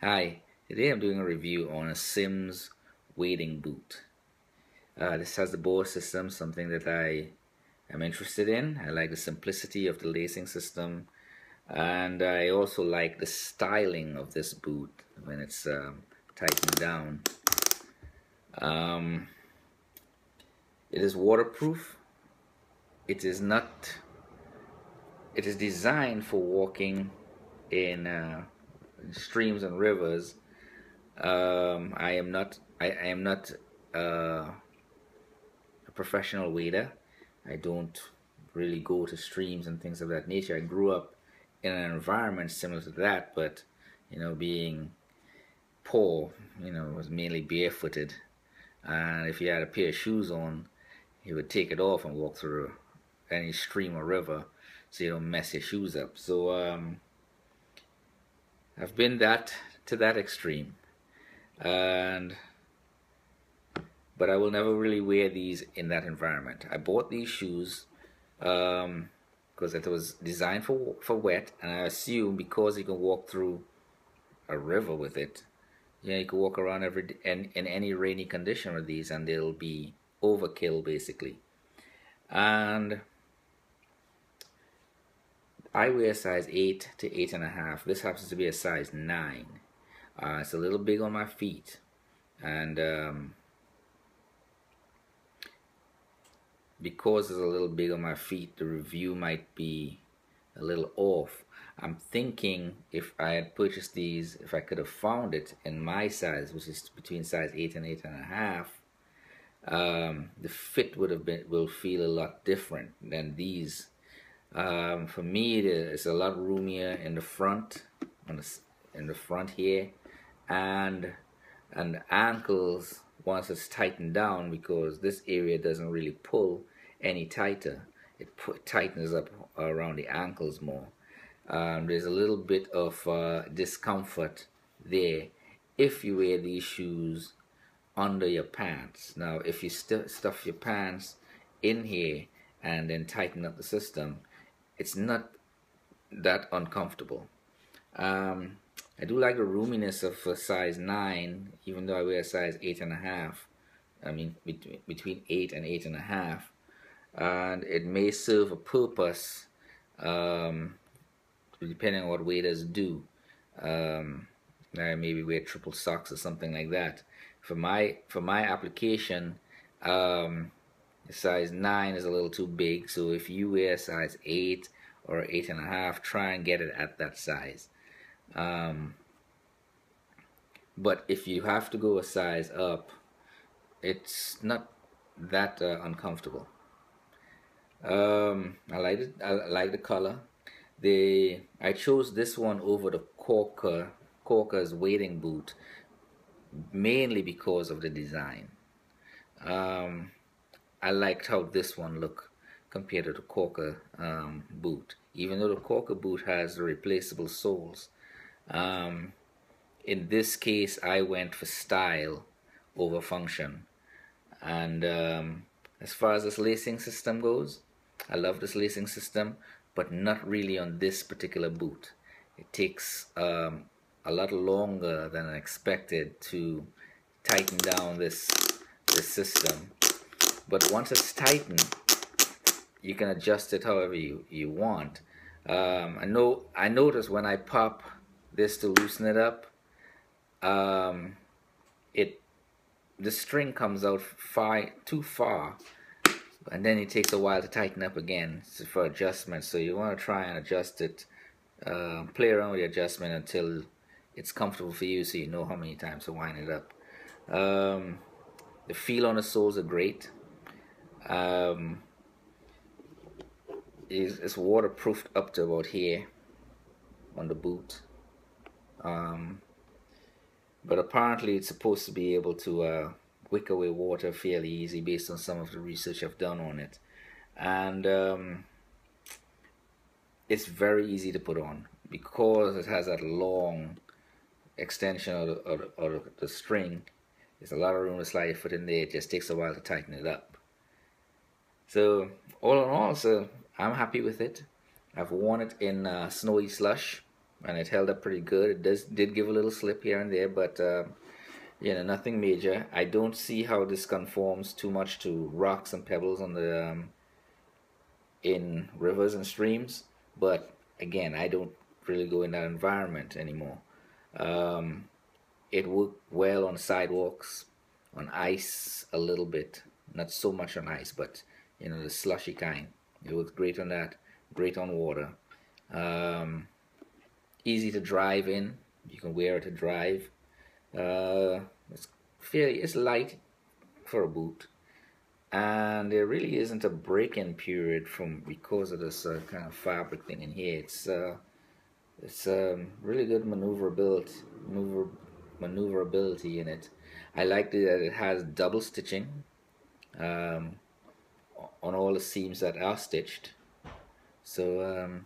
Hi, today I'm doing a review on a Sims wading boot. This has the bore system, something that I am interested in. I like the simplicity of the lacing system, and I also like the styling of this boot when it's tightened down. Um, it is waterproof. It is not. It is designed for walking in streams and rivers. I am not. I am not. A professional wader. I don't really go to streams and things of that nature. I grew up in an environment similar to that, but being poor, was mainly barefooted. And if you had a pair of shoes on, you would take it off and walk through any stream or river so you don't mess your shoes up. So I've been to that extreme, and but I will never really wear these in that environment. I bought these shoes because it was designed for wet, and I assume because you can walk through a river with it, you can walk around in any rainy condition with these, and they'll be overkill basically. And I wear size 8 to 8.5. This happens to be a size 9. It's a little big on my feet, and because it's a little big on my feet, the review might be a little off. I'm thinking if I had purchased these, if I could have found it in my size, which is between size 8 and 8.5, the fit will feel a lot different than these. For me, it's a lot roomier in the front, in the front here, and the ankles once it's tightened down, because this area doesn't really pull any tighter. It tightens up around the ankles more. There's a little bit of discomfort there if you wear these shoes under your pants. Now, if you stuff your pants in here and then tighten up the system, it's not that uncomfortable. I do like the roominess of a size 9, even though I wear a size 8.5. I mean, between 8 and 8.5. And it may serve a purpose, depending on what waders do. Maybe wear triple socks or something like that. For my application, size 9 is a little too big. So if you wear size 8 or 8.5, try and get it at that size. But if you have to go a size up, it's not that uncomfortable. I like it. I like the color. I chose this one over the Corker's wading boot mainly because of the design. I liked how this one looked compared to the Corker boot. Even though the Corker boot has the replaceable soles, in this case I went for style over function. And as far as this lacing system goes, I love this lacing system, but not really on this particular boot. It takes a lot longer than I expected to tighten down this system. But once it's tightened, you can adjust it however you want. I notice when I pop this to loosen it up, the string comes out too far, and then it takes a while to tighten up again for adjustment. So you want to try and adjust it, play around with the adjustment until it's comfortable for you, so you know how many times to wind it up. The feel on the soles are great. It's waterproofed up to about here on the boot. But apparently it's supposed to be able to wick away water fairly easy based on some of the research I've done on it. And it's very easy to put on because it has that long extension of the string. There's a lot of room to slide your foot in there. It just takes a while to tighten it up. So all in all, I'm happy with it. I've worn it in snowy slush and it held up pretty good. It did give a little slip here and there, but nothing major. I don't see how this conforms too much to rocks and pebbles on the in rivers and streams. But again, I don't really go in that environment anymore. Um, it worked well on sidewalks, on ice a little bit, not so much on ice, but the slushy kind. It works great on that, great on water. Um, Easy to drive in. You can wear it to drive. Uh, it's it's light for a boot, and there really isn't a break-in period from because of this kind of fabric thing in here. It's really good maneuverability in it. I like that it has double stitching um, on all the seams that are stitched. So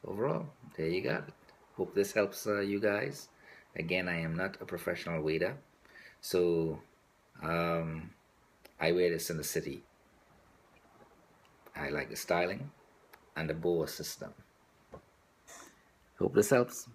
overall, there you got it. Hope this helps you guys. Again, I am not a professional wader, so I wear this in the city. I like the styling and the boa system. Hope this helps.